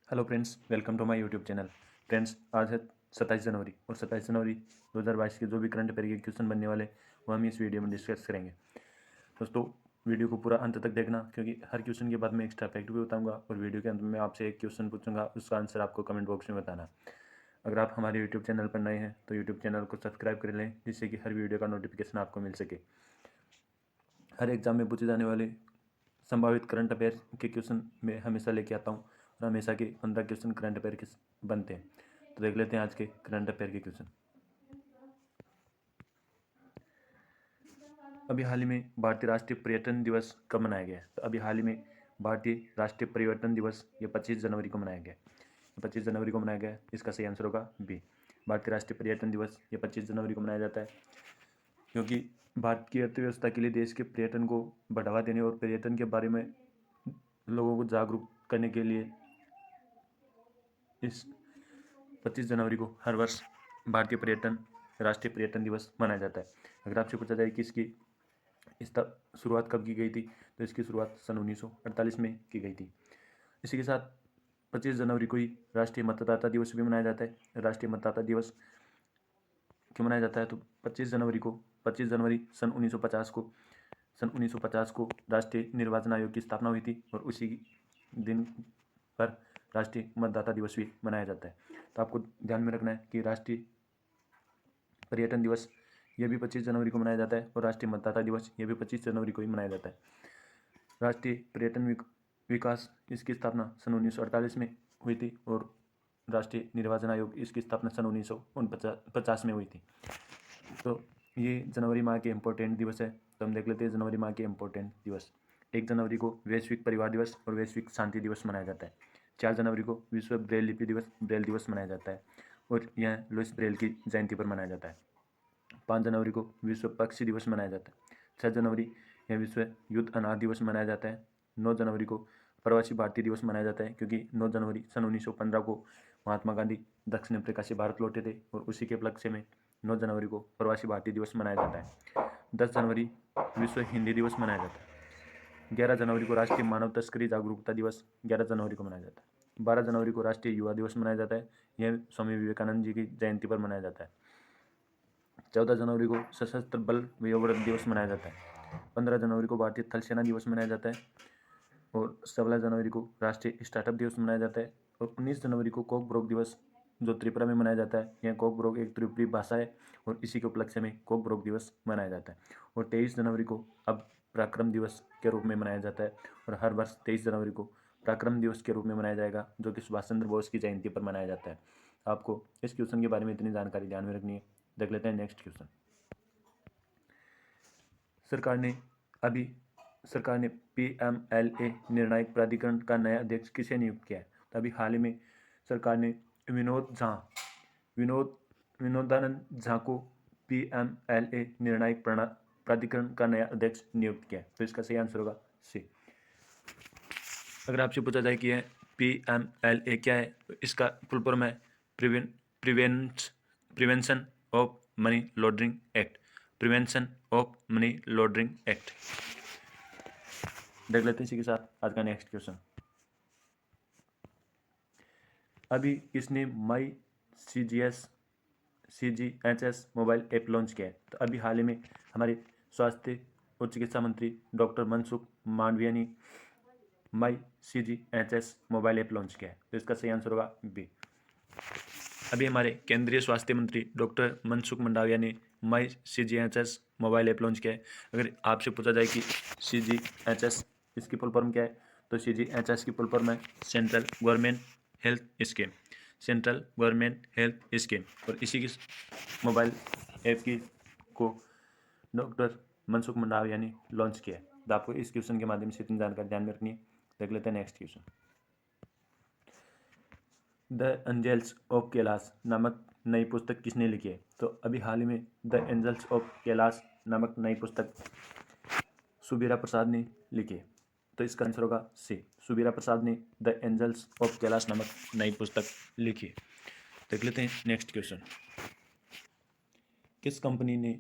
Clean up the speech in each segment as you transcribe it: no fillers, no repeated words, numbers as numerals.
Hello friends, welcome to my YouTube channel. Friends, आज है 27 जनवरी और 27 जनवरी 2022 के जो भी करंट अफेयर के क्वेश्चन बनने वाले वो हम इस वीडियो में डिस्कस करेंगे। दोस्तों, वीडियो को पूरा अंत तक देखना, क्योंकि हर क्वेश्चन के बाद मैं एक्स्ट्रा फैक्ट भी बताऊंगा और वीडियो के अंत में आपसे एक क्वेश्चन पूछूंगा, उसका आंसर आपको कमेंट बॉक्स में बताना। अगर आप हमारे यूट्यूब चैनल पर नए हैं तो यूट्यूब चैनल को सब्सक्राइब कर लें, जिससे कि हर वीडियो का नोटिफिकेशन आपको मिल सके। हर एग्जाम में पूछे जाने वाले संभावित करंट अफेयर के क्वेश्चन में हमेशा लेके आता हूँ और हमेशा के 15 क्वेश्चन करंट अफेयर के बनते हैं। तो देख लेते हैं आज के करंट अफेयर के क्वेश्चन। अभी हाल ही में भारतीय राष्ट्रीय पर्यटन दिवस कब मनाया गया है? तो अभी हाल ही में भारतीय राष्ट्रीय पर्यटन दिवस ये 25 जनवरी को मनाया गया है। 25 जनवरी को मनाया गया है, इसका सही आंसर होगा बी। भारतीय राष्ट्रीय पर्यटन दिवस ये 25 जनवरी को मनाया जाता है, क्योंकि भारत की अर्थव्यवस्था के लिए देश के पर्यटन को बढ़ावा देने और पर्यटन के बारे में लोगों को जागरूक करने के लिए इस 25 जनवरी को हर वर्ष भारतीय पर्यटन राष्ट्रीय पर्यटन दिवस मनाया जाता है। अगर आपसे पूछा जाए कि इसका शुरुआत कब की गई थी, तो इसकी शुरुआत सन 1948 में की गई थी। इसी के साथ 25 जनवरी को ही राष्ट्रीय मतदाता दिवस भी मनाया जाता है। राष्ट्रीय मतदाता दिवस क्यों मनाया जाता है? तो 25 जनवरी सन 1950 को राष्ट्रीय निर्वाचन आयोग की स्थापना हुई थी और उसी दिन पर राष्ट्रीय मतदाता दिवस भी मनाया जाता है। तो आपको ध्यान में रखना है कि राष्ट्रीय पर्यटन दिवस ये भी 25 जनवरी को मनाया जाता है और राष्ट्रीय मतदाता दिवस ये भी 25 जनवरी को ही मनाया जाता है। राष्ट्रीय पर्यटन विकास इसकी स्थापना सन 1948 में हुई थी और राष्ट्रीय निर्वाचन आयोग इसकी स्थापना सन 1950 में हुई थी। तो ये जनवरी माह के इम्पोर्टेंट दिवस है। तो हम देख लेते हैं जनवरी माह के इम्पोर्टेंट दिवस। 1 जनवरी को वैश्विक परिवार दिवस और वैश्विक शांति दिवस मनाया जाता है। 4 जनवरी को विश्व ब्रेल लिपि दिवस ब्रेल दिवस मनाया जाता है और यह लुइस ब्रेल की जयंती पर मनाया जाता है। 5 जनवरी को विश्व पक्षी दिवस मनाया जाता है। 6 जनवरी यह विश्व युद्ध अनाथ दिवस मनाया जाता है। 9 जनवरी को प्रवासी भारतीय दिवस मनाया जाता है, क्योंकि 9 जनवरी सन 1915 को महात्मा गांधी दक्षिण अफ्रीका से भारत लौटे थे और उसी के उपलक्ष्य में 9 जनवरी को प्रवासी भारतीय दिवस मनाया जाता है। 10 जनवरी विश्व हिंदी दिवस मनाया जाता है। 11 जनवरी को राष्ट्रीय मानव तस्करी जागरूकता दिवस 11 जनवरी को मनाया जाता है। 12 जनवरी को राष्ट्रीय युवा दिवस मनाया जाता है। यह स्वामी विवेकानंद जी की जयंती पर मनाया जाता है। 14 जनवरी को सशस्त्र बल वयोवृद्ध दिवस मनाया जाता है। 15 जनवरी को भारतीय थल सेना दिवस मनाया जाता है और 16 जनवरी को राष्ट्रीय स्टार्टअप दिवस मनाया जाता है और 19 जनवरी को कोकब्रोक दिवस जो त्रिपुरा में मनाया जाता है। यह कोकब्रोक एक त्रिपुरी भाषा है और इसी के उपलक्ष्य में कोकब्रोक दिवस मनाया जाता है। और 23 जनवरी को अब पराक्रम दिवस के रूप में मनाया जाता है और हर वर्ष 23 जनवरी को पराक्रम दिवस के रूप में मनाया जाएगा, जो कि सुभाष चंद्र बोस की जयंती पर मनाया जाता है। आपको इस क्वेश्चन के बारे में इतनी जानकारी ध्यान में रखनी है। देख लेते हैं नेक्स्ट क्वेश्चन। सरकार ने PMLA निर्णायक प्राधिकरण का नया अध्यक्ष किसे नियुक्त किया है? तो अभी हाल ही में सरकार ने विनोदानंद झा को PMLA निर्णायक प्राधिकरण का नया अध्यक्ष नियुक्त किया है। तो इसका सही आंसर होगा सी। अगर आपसे पूछा जाए कि PMLA क्या है, तो इसका फुल फॉर्म है prevention of money laundering act. Prevention of money laundering act. देख लेते हैं इसी के साथ आज का नेक्स्ट क्वेश्चन। अभी किसने माई CGHS मोबाइल ऐप लॉन्च किया है? तो अभी हाल ही में हमारे स्वास्थ्य और चिकित्सा मंत्री डॉक्टर मनसुख मांडविया ने माई CGHS मोबाइल ऐप लॉन्च किया है। तो इसका सही आंसर होगा बी। अभी हमारे केंद्रीय स्वास्थ्य मंत्री डॉक्टर मनसुख मंडाविया ने माई CGHS मोबाइल ऐप लॉन्च किया है। अगर आपसे पूछा जाए कि CGHS इसकी फुल फॉर्म क्या है, तो CGHS की फुल फॉर्म है central government health scheme. Central government health scheme. और इसी की मोबाइल ऐप की को डॉक्टर मनसुख मंडाविया ने लॉन्च किया है। तो आपको इस क्वेश्चन के माध्यम से इतनी जानकारी ध्यान में रखनी है। देख लेते हैं next question. The angels of Kailash नामक नई पुस्तक किसने लिखी है? तो अभी हाल ही में द एंजल्स ऑफ कैलाश नामक नई पुस्तक सुबीरा प्रसाद ने लिखी है। तो इसका आंसर होगा सी। सुबीरा प्रसाद ने द एंजल्स ऑफ कैलाश नामक नई पुस्तक लिखी है। देख लेते हैं नेक्स्ट क्वेश्चन। किस कंपनी ने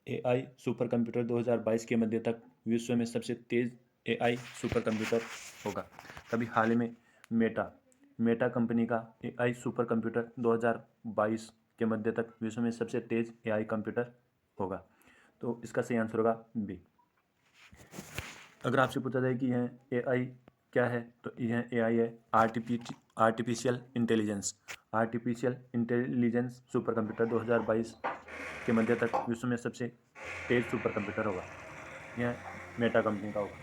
AI सुपर कंप्यूटर 2022 के मध्य तक विश्व में सबसे तेज AI सुपर कंप्यूटर होगा? तभी हाल ही में मेटा मेटा कंपनी का एआई सुपर कंप्यूटर 2022 के मध्य तक विश्व में सबसे तेज एआई कंप्यूटर होगा। तो इसका सही आंसर होगा बी। अगर आपसे पूछा जाए कि यह एआई क्या है, तो यह एआई है artificial intelligence. Artificial intelligence super computer 2022 के मध्य तक विश्व में सबसे तेज सुपर कंप्यूटर होगा। यह मेटा कंपनी का होगा।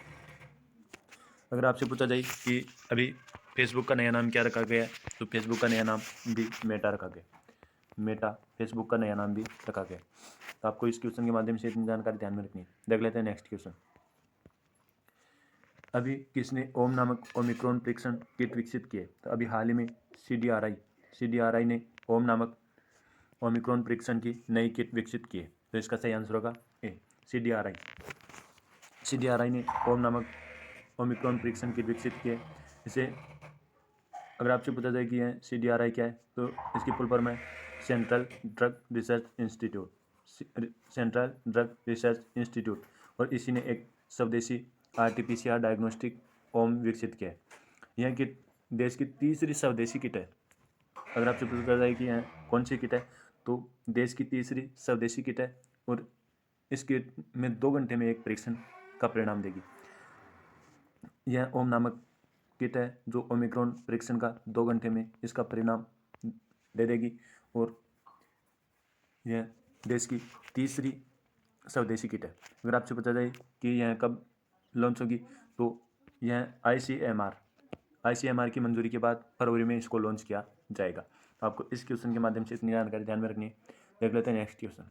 अगर आपसे पूछा जाए कि अभी फेसबुक का नया नाम क्या रखा गया है, तो फेसबुक का नया नाम भी मेटा रखा गया। मेटा फेसबुक का नया नाम भी रखा गया। तो आपको इस क्वेश्चन के माध्यम से इतनी जानकारी ध्यान में रखनी है। देख लेते हैं नेक्स्ट क्वेश्चन। अभी किसने ओम नामक ओमिक्रॉन परीक्षण किट विकसित की है? तो अभी हाल ही में सीडीआरआई ने ओम नामक ओमिक्रॉन परीक्षण की नई किट विकसित की है। तो इसका सही आंसर होगा ए। सीडीआरआई ने ओम नामक ओमिक्रॉन परीक्षण किट विकसित की है। इसे अगर आपसे पूछा जाए कि यह सीडीआरआई क्या है, तो इसकी फुल फॉर्म है सेंट्रल ड्रग रिसर्च इंस्टीट्यूट। और इसी ने एक स्वदेशी आरटीपीसीआर डायग्नोस्टिक ओम विकसित किया है। यह किट देश की तीसरी स्वदेशी किट है। अगर आपसे पूछा जाए कि यह कौन सी किट है, तो देश की तीसरी स्वदेशी किट है और इस किट में 2 घंटे में एक परीक्षण का परिणाम देगी। यह ओम नामक किट है जो ओमिक्रॉन परीक्षण का 2 घंटे में इसका परिणाम दे देगी और यह देश की तीसरी स्वदेशी किट है। अगर आपसे पूछा जाए कि यह कब लॉन्च होगी, तो यह आईसीएमआर की मंजूरी के बाद फरवरी में इसको लॉन्च किया जाएगा। तो आपको इस क्वेश्चन के माध्यम से इतनी जानकारी ध्यान में रखनी है। देख लेते हैं नेक्स्ट क्वेश्चन।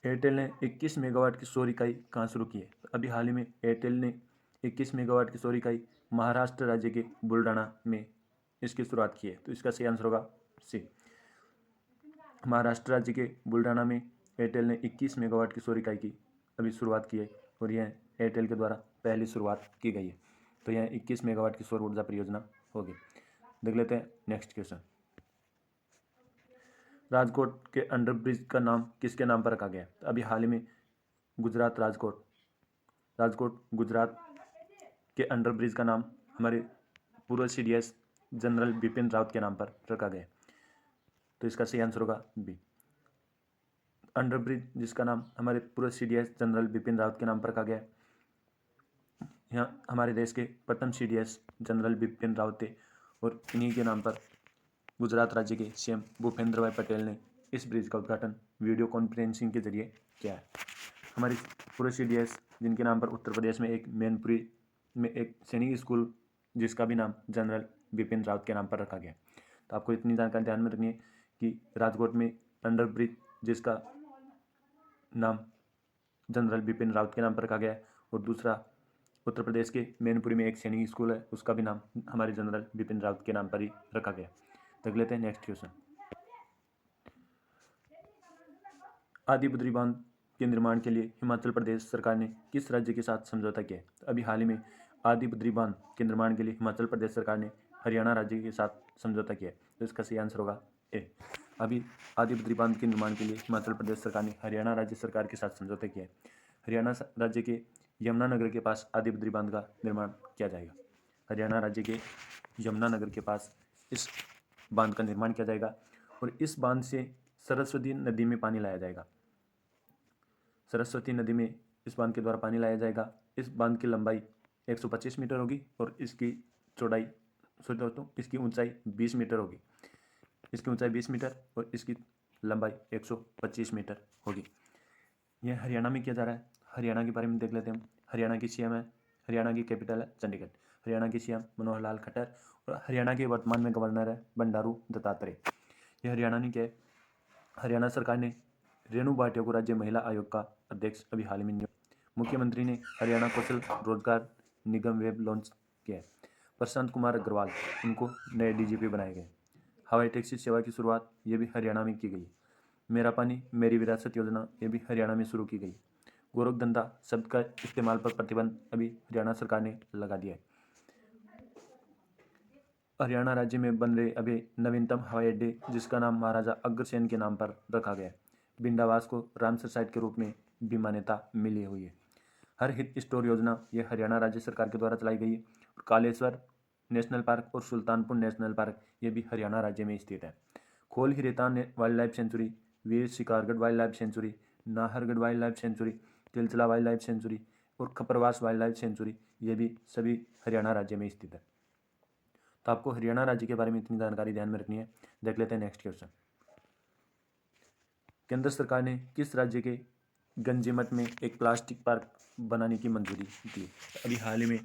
एयरटेल ने 21 मेगावाट की सौर इकाई कहाँ शुरू की है? तो अभी हाल ही में एयरटेल ने 21 मेगावाट की सौर इकाई महाराष्ट्र राज्य के बुलढाना में इसकी शुरुआत की है। तो इसका सही आंसर होगा सी। महाराष्ट्र राज्य के बुलढाना में एयरटेल ने 21 मेगावाट की सौर इकाई की अभी शुरुआत की है और यह एयरटेल के द्वारा पहली शुरुआत की गई है। तो यह 21 मेगावाट की सौर ऊर्जा परियोजना होगी। देख लेते हैं नेक्स्ट क्वेश्चन। राजकोट के अंडरब्रिज का नाम किसके नाम पर रखा गया? तो अभी हाल ही में राजकोट गुजरात के अंडरब्रिज का नाम हमारे पूर्व सीडीएस जनरल बिपिन रावत के नाम पर रखा गया। तो इसका सही आंसर होगा बी। अंडरब्रिज जिसका नाम हमारे पूर्व सीडीएस जनरल बिपिन रावत के नाम पर रखा गया। यहाँ हमारे देश के प्रथम सीडीएस जनरल बिपिन रावत थे और इन्हीं के नाम पर गुजरात राज्य के सीएम भूपेंद्र भाई पटेल ने इस ब्रिज का उद्घाटन वीडियो कॉन्फ्रेंसिंग के जरिए किया है। हमारी पूरे सीडीएस जिनके नाम पर उत्तर प्रदेश में एक मैनपुरी में एक सैनिक स्कूल जिसका भी नाम जनरल बिपिन रावत के नाम पर रखा गया। तो आपको इतनी जानकारी ध्यान में रखनी है कि राजकोट में अंडर ब्रिज जिसका नाम जनरल बिपिन रावत के नाम पर रखा गया है और दूसरा उत्तर प्रदेश के मैनपुरी में एक सैनिक स्कूल है, उसका भी नाम हमारे जनरल बिपिन रावत के नाम पर ही रखा गया। देख लेते हैं नेक्स्ट क्वेश्चन। आदिबद्री बांध के निर्माण के लिए हिमाचल प्रदेश सरकार ने किस राज्य के साथ समझौता किया है? अभी हाल ही में आदिबद्री बांध के निर्माण के लिए हिमाचल प्रदेश सरकार ने हरियाणा राज्य के साथ समझौता किया है। तो इसका सही आंसर होगा ए। अभी आदिबद्री बांध के निर्माण के लिए हिमाचल प्रदेश सरकार ने हरियाणा राज्य सरकार के साथ समझौता किया है। हरियाणा राज्य के यमुनानगर के पास आदिबद्री बांध का निर्माण किया जाएगा। हरियाणा राज्य के यमुनानगर के पास इस बांध का निर्माण किया जाएगा और इस बांध से सरस्वती नदी में पानी लाया जाएगा। सरस्वती नदी में इस बांध के द्वारा पानी लाया जाएगा। इस बांध की लंबाई 125 मीटर होगी और इसकी चौड़ाई इसकी ऊंचाई 20 मीटर होगी। इसकी ऊंचाई 20 मीटर और इसकी लंबाई 125 मीटर होगी। यह हरियाणा में किया जा रहा है। हरियाणा के बारे में देख लेते हैं हम। हरियाणा की सीएम है, हरियाणा की कैपिटल है चंडीगढ़। हरियाणा की सीएम मनोहर लाल खट्टर और हरियाणा के वर्तमान में गवर्नर है बंडारू दत्तात्रेय। यह हरियाणा ने क्या है, हरियाणा सरकार ने रेणु भाटिया को राज्य महिला आयोग का अध्यक्ष अभी हाल ही में मुख्यमंत्री ने हरियाणा कौशल रोजगार निगम वेब लॉन्च किया है। प्रशांत कुमार अग्रवाल उनको नए डीजीपी बनाए गए। हवाई टैक्सी सेवा की शुरुआत ये भी हरियाणा में की गई। मेरा पानी मेरी विरासत योजना ये भी हरियाणा में शुरू की गई। गोरखधंधा शब्द का इस्तेमाल पर प्रतिबंध अभी हरियाणा सरकार ने लगा दिया है। हरियाणा राज्य में बन रहे अभी नवीनतम हवाई अड्डे जिसका नाम महाराजा अग्रसेन के नाम पर रखा गया है। बिंडावास को रामसर साइट के रूप में भी मान्यता मिली हुई है। हर हित स्टोर योजना यह हरियाणा राज्य सरकार के द्वारा चलाई गई है। कालेश्वर नेशनल पार्क और सुल्तानपुर नेशनल पार्क, ये भी हरियाणा राज्य में स्थित है। खोल हिरेतान wild life sanctuary, Bir Shikargarh wild life sanctuary, Nahargarh wild life sanctuary, तिलचला वाइल्ड लाइफ सेंचुरी और खपरवास वाइल्ड लाइफ सेंचुरी, ये भी सभी हरियाणा राज्य में स्थित है। तो आपको हरियाणा राज्य के बारे में इतनी जानकारी ध्यान में रखनी है। देख लेते हैं नेक्स्ट क्वेश्चन। केंद्र सरकार ने किस राज्य के गंजीमठ में एक प्लास्टिक पार्क बनाने की मंजूरी दी? अभी हाल ही में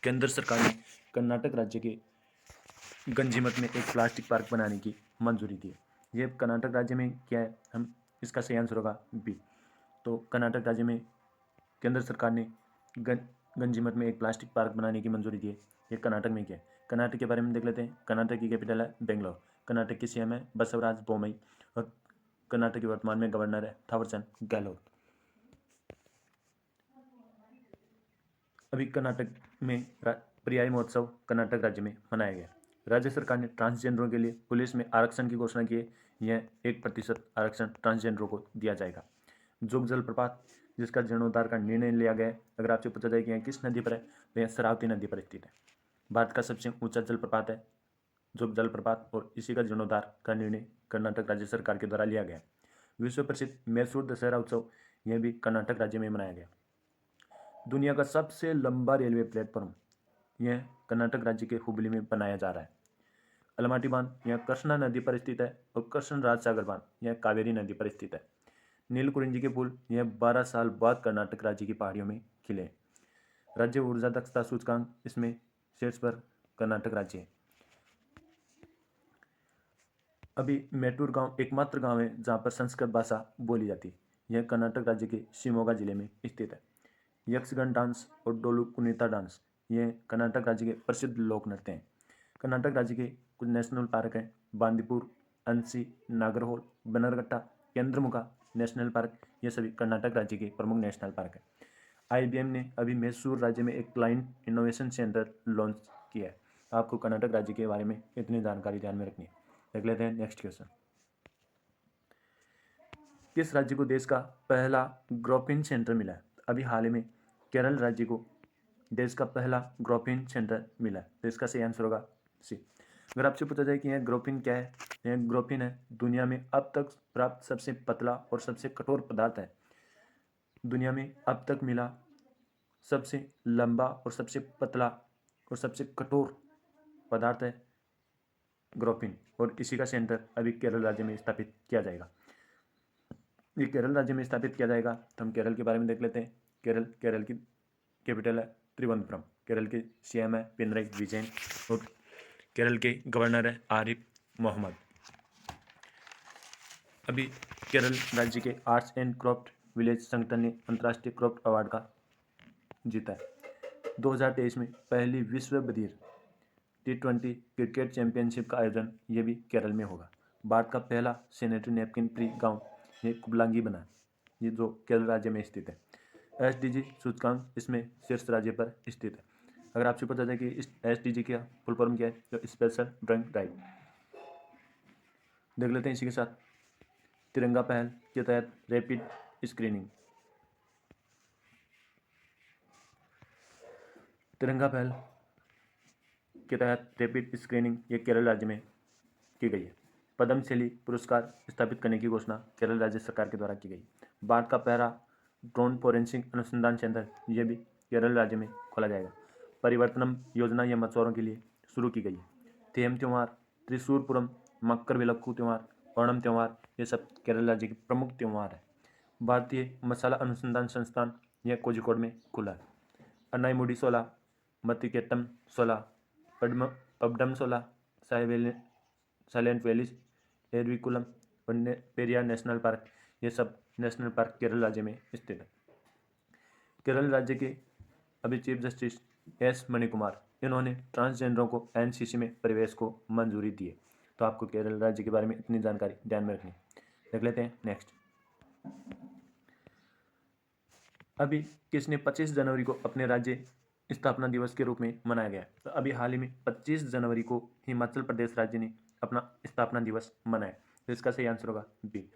केंद्र सरकार ने कर्नाटक राज्य के गंजीमठ में एक प्लास्टिक पार्क बनाने की मंजूरी दी है। ये कर्नाटक राज्य में क्या है, हम इसका सही आंसर होगा बी। तो कर्नाटक राज्य में केंद्र सरकार ने गंजीमठ में एक प्लास्टिक पार्क बनाने की मंजूरी दी है। ये कर्नाटक में क्या है? कर्नाटक के बारे में देख लेते हैं। कर्नाटक की कैपिटल है बेंगलोर। कर्नाटक की सीएम है बसवराज बोमई और कर्नाटक के वर्तमान में गवर्नर है थावरचंद गहलोत। अभी कर्नाटक में पर्यायी महोत्सव कर्नाटक राज्य में मनाया गया। राज्य सरकार ने ट्रांसजेंडरों के लिए पुलिस में आरक्षण की घोषणा की है। यह 1% आरक्षण ट्रांसजेंडरों को दिया जाएगा। जोग जलप्रपात जिसका जीर्णोद्धार का निर्णय लिया गया है, अगर आपसे पूछा जाए कि यह किस नदी पर है तो यह शरावती नदी पर स्थित है। भारत का सबसे ऊंचा जलप्रपात है जोग जलप्रपात और इसी का जीर्णोद्धार का निर्णय कर्नाटक राज्य सरकार के द्वारा लिया गया। विश्व प्रसिद्ध मैसूर दशहरा उत्सव यह भी कर्नाटक राज्य में मनाया गया। दुनिया का सबसे लंबा रेलवे प्लेटफॉर्म यह कर्नाटक राज्य के हुबली में बनाया जा रहा है। अलमाटी बांध यह कृष्णा नदी पर स्थित है और कृष्ण राज सागर बांध यह कावेरी नदी पर स्थित है। नीलकुरिंजी के पुल यह 12 साल बाद कर्नाटक राज्य की पहाड़ियों में खिले। राज्य ऊर्जा दक्षता सूचकांक इसमें शीर्ष पर कर्नाटक राज्य है। अभी मैटूर गांव एकमात्र गांव है जहां पर संस्कृत भाषा बोली जाती है। यह कर्नाटक राज्य के शिमोगा जिले में स्थित है। यक्षगन डांस और डोलू कुनीता डांस ये कर्नाटक राज्य के प्रसिद्ध लोक नृत्य हैं। कर्नाटक राज्य के कुछ नेशनल पार्क हैं बांदीपुर, अंसी, नागरहोल, बनरघट्टा, केंद्रमुखा नेशनल पार्क, ये सभी कर्नाटक राज्य के प्रमुख नेशनल पार्क हैं। IBM ने अभी मैसूर राज्य में एक क्लाइंट इनोवेशन सेंटर लॉन्च किया है। आपको कर्नाटक राज्य के बारे में इतनी जानकारी ध्यान में रखनी है। देख लेते हैं नेक्स्ट क्वेश्चन। किस राज्य को देश का पहला ग्रोपिन सेंटर मिला है? अभी हाल ही में केरल राज्य को देश का पहला ग्रोपिन सेंटर मिला है। तो इसका सही आंसर होगा सी। अगर आपसे पूछा जाए कि यह ग्रोपिन क्या है, यह ग्रोपिन है दुनिया में अब तक प्राप्त सबसे पतला और सबसे कठोर पदार्थ है। दुनिया में अब तक मिला सबसे लंबा और सबसे पतला और सबसे कठोर पदार्थ है ग्रोपिन और इसी का सेंटर अभी केरल राज्य में स्थापित किया जाएगा। ये केरल राज्य में स्थापित किया जाएगा। तो हम केरल के बारे में देख लेते हैं। केरल की कैपिटल है त्रिवंतपुरम। केरल के सीएम है पिनराई विजयन और केरल के गवर्नर है आरिफ मोहम्मद। अभी केरल राज्य के आर्ट्स एंड क्राफ्ट विलेज संगठन ने अंतर्राष्ट्रीय क्राफ्ट अवार्ड का जीता है। 2023 में पहली विश्व बधिर T20 क्रिकेट चैंपियनशिप का आयोजन ये भी केरल में होगा। भारत का पहला सैनिटरी नैपकिन फ्री गांव ये कुबलांगी बना, ये जो केरल राज्य में स्थित है। SDG सूचकांक इसमें शीर्ष राज्य पर स्थित है। अगर आपसे पता है कि इस SDG का फुल फॉर्म क्या है, तो स्पेशल ड्राइंग ड्राइव। देख लेते हैं इसी के साथ तिरंगा पहल के तहत रैपिड स्क्रीनिंग। तिरंगा पहल के तहत रैपिड स्क्रीनिंग ये केरल राज्य में की गई है। पद्मश्री पुरस्कार स्थापित करने की घोषणा केरल राज्य सरकार के द्वारा की गई। भारत का पहला ड्रोन फोरेंसिक अनुसंधान सेंटर ये भी केरल राज्य में खोला जाएगा। परिवर्तनम योजना यह मछुआरों के लिए शुरू की गई है। तेम त्यौहार, त्रिशूरपुरम, मकर विलक्कू त्यौहार, ओणम त्यौहार ये सब केरल राज्य के प्रमुख त्यौहार है। भारतीय मसाला अनुसंधान संस्थान यह कोझिकोड में खुला है। अन्नाईमुडी 16, मतिकेट्टम 16, पबडम 16, साइलेंट वैलीज, एरविकुलम और पेरियार नेशनल पार्क ये सब नेशनल पार्क केरल राज्य में स्थित है। केरल राज्य के अभी चीफ जस्टिस S मणिकुमार इन्होंने ट्रांसजेंडरों को NCC में प्रवेश को मंजूरी दी है। तो आपको केरल राज्य के बारे में इतनी जानकारी ध्यान में रखनी। देख लेते हैं नेक्स्ट। अभी किसने 25 जनवरी को अपने राज्य स्थापना दिवस के रूप में मनाया गया? तो अभी हाल ही में 25 जनवरी को हिमाचल प्रदेश राज्य ने अपना स्थापना दिवस मनाया। तो इसका सही आंसर होगा बी।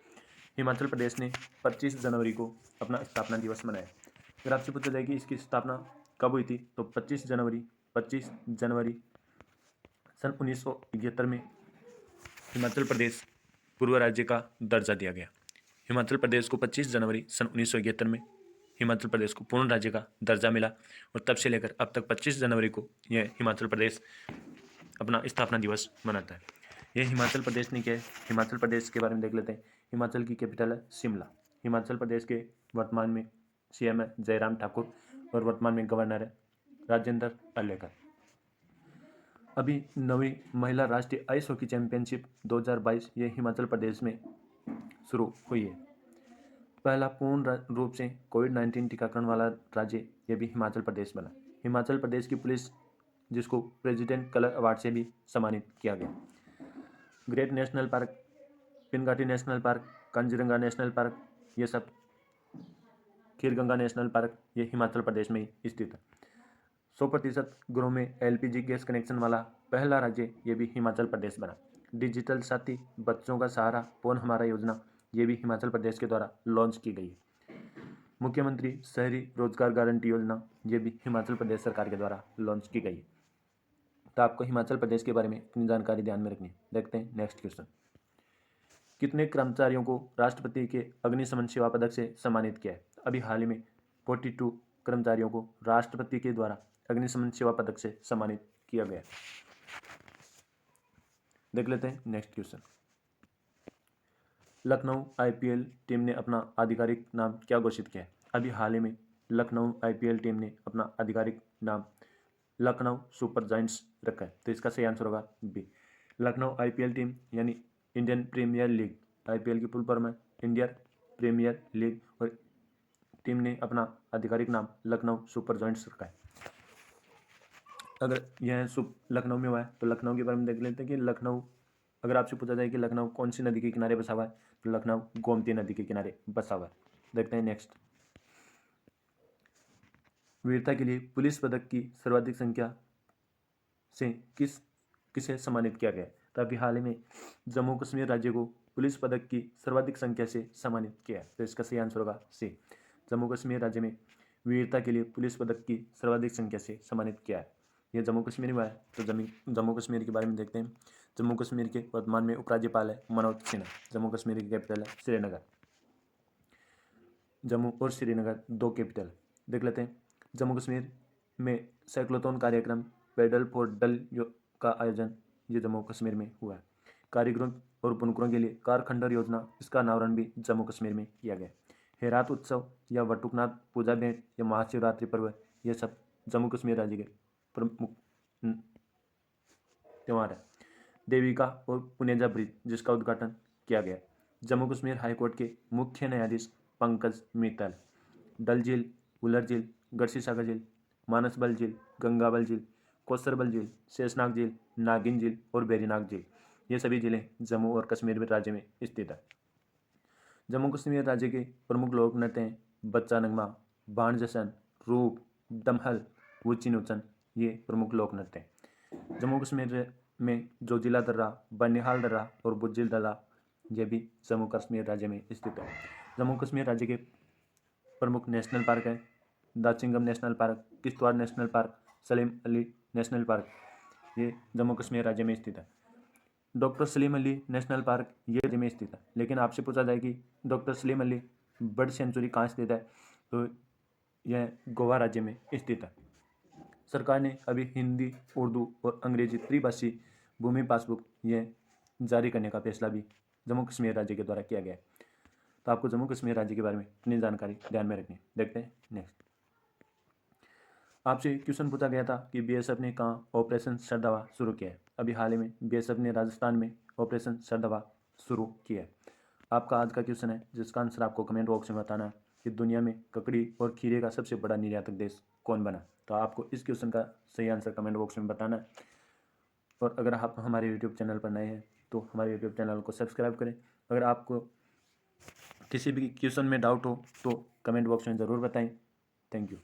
हिमाचल प्रदेश ने 25 जनवरी को अपना स्थापना दिवस मनाया। अगर आपसे पूछा जाए कि इसकी स्थापना कब हुई थी, तो 25 जनवरी 25 जनवरी सन 1971 में हिमाचल प्रदेश पूर्व राज्य का दर्जा दिया गया। हिमाचल प्रदेश को 25 जनवरी सन 1971 में हिमाचल प्रदेश को पूर्ण राज्य का दर्जा मिला और तब से लेकर अब तक 25 जनवरी को यह हिमाचल प्रदेश अपना स्थापना दिवस मनाता है। यह हिमाचल प्रदेश ने क्या है, हिमाचल प्रदेश के बारे में देख लेते हैं। हिमाचल की कैपिटल है शिमला। हिमाचल प्रदेश के वर्तमान में सीएम है जयराम ठाकुर और वर्तमान में गवर्नर है राजेंद्र अलेकर। अभी 9वीं महिला राष्ट्रीय आइस हॉकी चैंपियनशिप 2022 ये हिमाचल प्रदेश में शुरू हुई है। पहला पूर्ण रूप से कोविड-19 टीकाकरण वाला राज्य ये भी हिमाचल प्रदेश बना। हिमाचल प्रदेश की पुलिस जिसको प्रेसिडेंट कलर अवार्ड से भी सम्मानित किया गया। ग्रेट नेशनल पार्क, पिनघाटी national park, Kaziranga national park, ये सब खीरगंगा नेशनल पार्क ये हिमाचल प्रदेश में ही स्थित है। 100% घरों में एलपीजी गैस कनेक्शन वाला पहला राज्य ये भी हिमाचल प्रदेश बना। डिजिटल साथी बच्चों का सहारा कौन हमारा योजना ये भी हिमाचल प्रदेश के द्वारा लॉन्च की गई है। मुख्यमंत्री शहरी रोजगार गारंटी योजना ये भी हिमाचल प्रदेश सरकार के द्वारा लॉन्च की गई है। तो आपको हिमाचल प्रदेश के बारे में इतनी जानकारी ध्यान में रखनी है। देखते हैं नेक्स्ट क्वेश्चन। कितने कर्मचारियों को राष्ट्रपति के अग्निशमन सेवा पदक से सम्मानित किया है? अभी हाल ही में 42 कर्मचारियों को राष्ट्रपति के द्वारा अग्निशमन सेवा पदक से सम्मानित किया गया। देख लेते हैं next question. Lucknow IPL team ने अपना आधिकारिक नाम क्या घोषित किया है? अभी हाल ही में लखनऊ आईपीएल टीम ने अपना आधिकारिक नाम लखनऊ सुपर जायंट्स रखा है। तो इसका सही आंसर होगा बी। लखनऊ आईपीएल टीम यानी इंडियन प्रीमियर लीग, आईपीएल की फुल फॉर्म है इंडियन प्रीमियर लीग, और टीम ने अपना आधिकारिक नाम लखनऊ सुपर जायंट्स रखा है। अगर यह लखनऊ में हुआ है तो लखनऊ के बारे में देख लेते हैं कि लखनऊ, अगर आपसे पूछा जाए कि लखनऊ कौन सी नदी के किनारे बसा हुआ है तो लखनऊ गोमती नदी के किनारे बसा हुआ है। देखते हैं नेक्स्ट। वीरता के लिए पुलिस पदक की सर्वाधिक संख्या से किसे सम्मानित किया गया? तो अभी हाल ही में जम्मू कश्मीर राज्य को पुलिस पदक की सर्वाधिक संख्या से सम्मानित किया है। तो इसका सही आंसर होगा सी। जम्मू कश्मीर राज्य में वीरता के लिए पुलिस पदक की सर्वाधिक संख्या से सम्मानित किया है। यह जम्मू कश्मीर में है। तो जम्मू कश्मीर के बारे में देखते हैं। जम्मू कश्मीर के वर्तमान में उपराज्यपाल है मनोज सिन्हा। जम्मू कश्मीर की कैपिटल है श्रीनगर। जम्मू और श्रीनगर दो कैपिटल देख लेते हैं। जम्मू कश्मीर में साइक्लोथॉन कार्यक्रम पेडल फॉर डल का आयोजन ये जम्मू कश्मीर में हुआ है। कारीगरों और बुनकरों के लिए कारखंडर योजना, इसका अनावरण भी जम्मू कश्मीर में किया गया। हेरात उत्सव या वटुकनाथ पूजा भेंट या महाशिवरात्रि पर्व ये सब जम्मू कश्मीर राज्य के प्रमुख त्यौहार है। देविका और पुनेजा ब्रिज जिसका उद्घाटन किया गया। जम्मू कश्मीर हाईकोर्ट के मुख्य न्यायाधीश पंकज मित्तल। डल झील, उलर झील, गढ़सी सागर झील, मानसबल झील, गंगाबल झील, कोसरबल झील, शेषनाग झील, नागिन झील और बेरीनाग झील ये सभी जिले जम्मू और कश्मीर राज्य में स्थित है। जम्मू कश्मीर राज्य के प्रमुख लोक नृत्य हैं बच्चा नगमा, बाण जशन, रूप, दमहल, वुच्ची नूचन ये प्रमुख लोक नृत्य हैं। जम्मू कश्मीर में जो जिला दर्रा, बनिहाल दर्रा और बुज्जिल दर्रा ये भी जम्मू कश्मीर राज्य में स्थित है। जम्मू कश्मीर राज्य के प्रमुख नेशनल पार्क है Dachigam national park, Kishtwar national park, Salim Ali national park ये जम्मू कश्मीर राज्य में स्थित है। Doctor Salim Ali national park ये राज्य में स्थित है। लेकिन आपसे पूछा जाए कि doctor Salim Ali bird sanctuary कहाँ स्थित है तो यह गोवा राज्य में स्थित है। सरकार ने अभी हिंदी, उर्दू और अंग्रेजी त्रिभाषी भूमि पासबुक ये जारी करने का फैसला भी जम्मू कश्मीर राज्य के द्वारा किया गया है। तो आपको जम्मू कश्मीर राज्य के बारे में इतनी जानकारी ध्यान में रखनी है। देखते हैं नेक्स्ट। आपसे क्वेश्चन पूछा गया था कि बीएसएफ ने कहाँ ऑपरेशन सरदवा शुरू किया है? अभी हाल ही में बीएसएफ ने राजस्थान में ऑपरेशन सरदवा शुरू किया है। आपका आज का क्वेश्चन है जिसका आंसर आपको कमेंट बॉक्स में बताना है कि दुनिया में ककड़ी और खीरे का सबसे बड़ा निर्यातक देश कौन बना? तो आपको इस क्वेश्चन का सही आंसर कमेंट बॉक्स में बताना है। और अगर आप हमारे यूट्यूब चैनल पर नए हैं तो हमारे यूट्यूब चैनल को सब्सक्राइब करें। अगर आपको किसी भी क्वेश्चन में डाउट हो तो कमेंट बॉक्स में ज़रूर बताएं। Thank you.